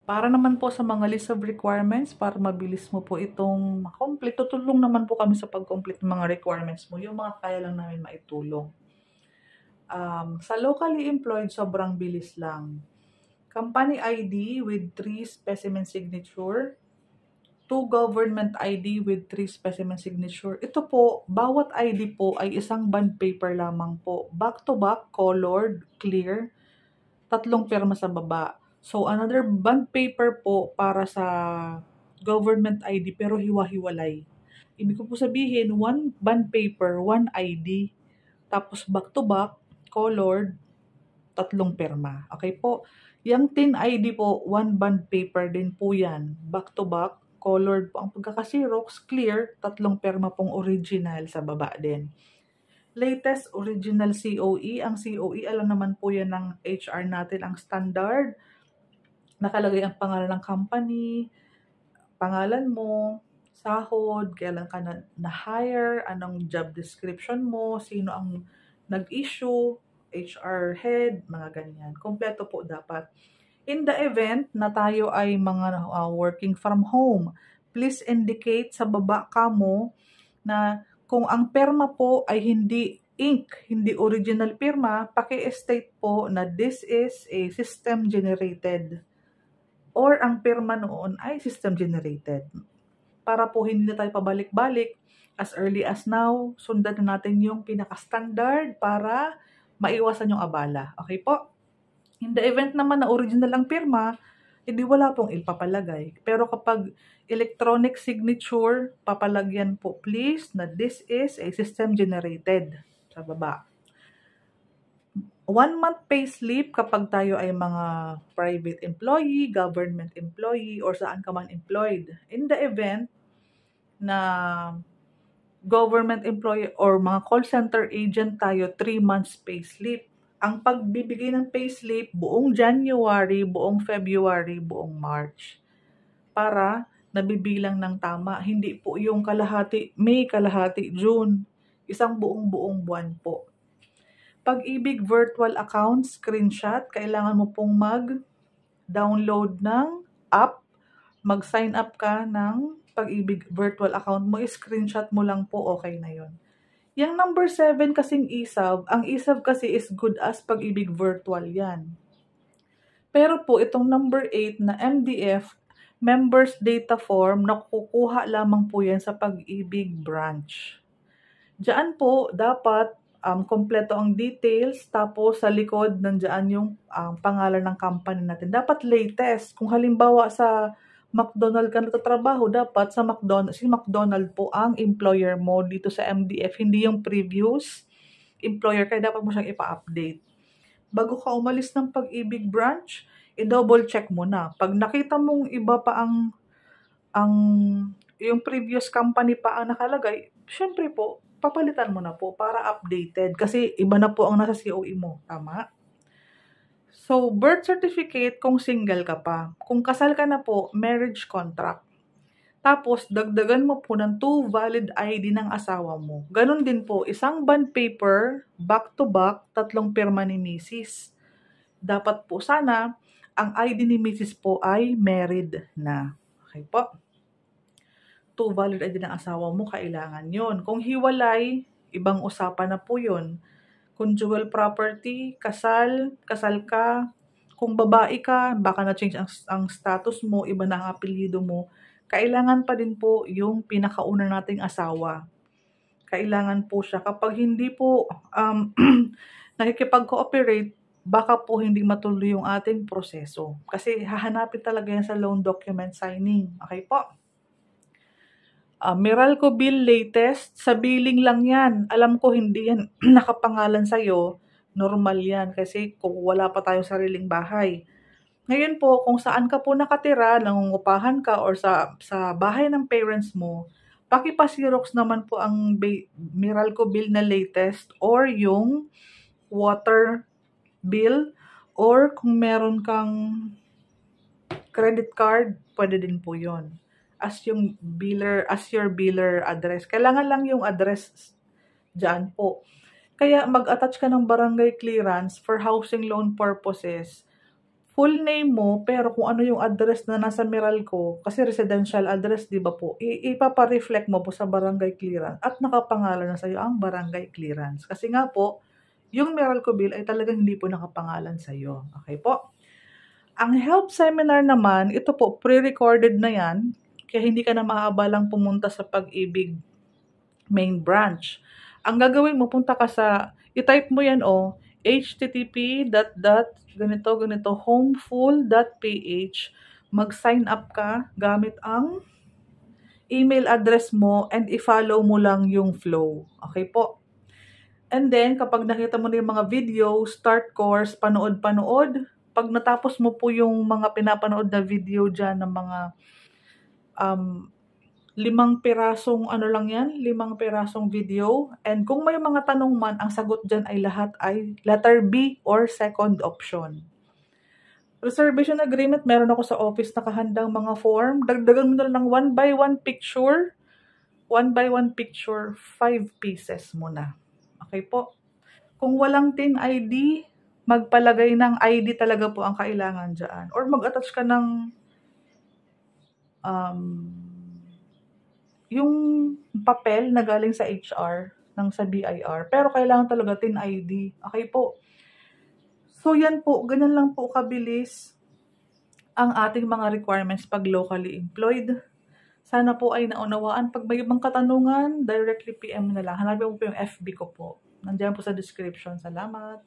Para naman po sa mga list of requirements, para mabilis mo po itong makomplete, tutulong naman po kami sa pag-complete ng mga requirements mo, yung mga kaya lang namin maitulong. Sa locally employed, sobrang bilis lang. Company ID with 3 specimen signature, 2 government ID with 3 specimen signature. Ito po, bawat ID po ay isang bond paper lamang po. Back-to-back, colored, clear, 3 pirma sa baba. So, another bond paper po para sa government ID pero hiwa-hiwalay. Ibig ko po sabihin, 1 bond paper, 1 ID. Tapos back-to-back, colored, 3 pirma. Okay po? Yang tin ID po, 1 bond paper din po yan. Back-to-back, colored po ang pagkaka-xerox, clear, 3 pirma pong original sa baba din. Latest original COE. Ang COE, alam naman po yan ng HR natin, ang standard. Nakalagay ang pangalan ng company, pangalan mo, sahod, kailan ka na-hire, anong job description mo, sino ang nag-issue, HR head, mga ganyan. Kompleto po dapat. In the event na tayo ay mga working from home, please indicate sa baba kamo na kung ang perma po ay hindi ink, hindi original pirma, paki-state po na this is a system generated or ang pirma noon ay system generated. Para po hindi na tayo pabalik-balik, as early as now, sundan na natin yung pinaka-standard para maiwasan yung abala. Okay po? In the event naman na original ang pirma, hindi wala pong ipapalagay. Pero kapag electronic signature, papalagyan po please na this is a system generated sa baba. 1 month pay slip kapag tayo ay mga private employee, government employee, or saan ka man employed. In the event na government employee or mga call center agent tayo, 3 months pay slip. Ang pagbibigay ng payslip, buong January, buong February, buong March. Para nabibilang ng tama. Hindi po yung kalahati May, kalahati June. Isang buong buwan po. Pag-ibig virtual account, screenshot, kailangan mo pong mag-download ng app. Mag-sign up ka ng Pag-ibig virtual account mo, screenshot mo lang po, okay na yon. Yung number 7 kasing ESAV, ang ESAV kasi is good as Pag-ibig virtual yan. Pero po, itong number 8 na MDF, Members Data Form, nakukuha lamang po yan sa Pag-ibig branch. Diyan po, dapat kompleto ang details, tapos sa likod, nandiyan yung pangalan ng company natin. Dapat latest. Kung halimbawa sa McDonald ka natatrabaho, dapat sa si McDonald po ang employer mo dito sa MDF, hindi yung previous employer, kaya dapat mo siyang ipa-update. Bago ka umalis ng Pag-ibig branch, i-double check mo na. Pag nakita mong iba pa yung previous company pa ang nakalagay, syempre po, papalitan mo na po para updated. Kasi iba na po ang nasa COE mo. Tama? So, birth certificate kung single ka pa. Kung kasal ka na po, marriage contract. Tapos, dagdagan mo po ng 2 valid ID ng asawa mo. Ganon din po, isang bond paper, back-to-back, 3 pirma ni Mrs. Dapat po sana, ang ID ni Mrs. po ay married na. Okay po? 2 valid ID ng asawa mo, kailangan yon. Kung hiwalay, ibang usapan na po yun. Conjugal property, kasal ka, kung babae ka, baka na-change ang status mo, iba na ang apelyido mo, kailangan pa din po yung pinakauna nating asawa. Kailangan po siya. Kapag hindi po nakikipag-cooperate, baka po hindi matuloy yung ating proseso. Kasi hahanapin talaga yan sa loan document signing. Okay po? Meralco bill latest, sa billing lang yan. Alam ko hindi yan nakapangalan sa'yo. Normal yan kasi kung wala pa tayong sariling bahay. Ngayon po, kung saan ka po nakatira, nangungupahan ka or sa bahay ng parents mo, pakipa-xerox naman po ang Meralco bill na latest or yung water bill or kung meron kang credit card, pwede din po yon. As your biller address. Kailangan lang yung address dyan po. Kaya mag-attach ka ng barangay clearance for housing loan purposes full name mo, pero kung ano yung address na nasa Meralco, kasi residential address, di ba po, ipapa-reflect mo po sa barangay clearance at nakapangalan na sa'yo ang barangay clearance. Kasi nga po, yung Meralco bill ay talagang hindi po nakapangalan sa'yo. Okay po? Ang help seminar naman, ito po, pre-recorded na yan, kaya hindi ka na maaabalang pumunta sa Pag-ibig main branch. Ang gagawin mo, punta ka sa, i-type mo yan http ganito homeful.ph, mag-sign up ka gamit ang email address mo and i-follow mo lang yung flow. Okay po? And then, kapag nakita mo na yung mga video, start course, panood-panood. Pag natapos mo po yung mga pinapanood na video dyan ng mga 5 pirasong ano lang yan, 5 pirasong video. And kung may mga tanong man, ang sagot dyan ay lahat ay letter B or second option. Reservation agreement, meron ako sa office nakahandang mga form. Dagdagan mo na lang 1 by 1 picture. 1 by 1 picture, 5 pieces muna. Okay po? Kung walang TIN ID, magpalagay ng ID talaga po ang kailangan dyan. Or mag-attach ka ng yung papel na galing sa HR, ng sa BIR. Pero kailangan talaga TIN ID. Okay po? So yan po, ganyan lang po kabilis ang ating mga requirements pag locally employed. Sana po ay naunawaan. Pag may ibang katanungan, directly PM na lang. Hanapin mo po yung FB ko po. Nandiyan po sa description. Salamat.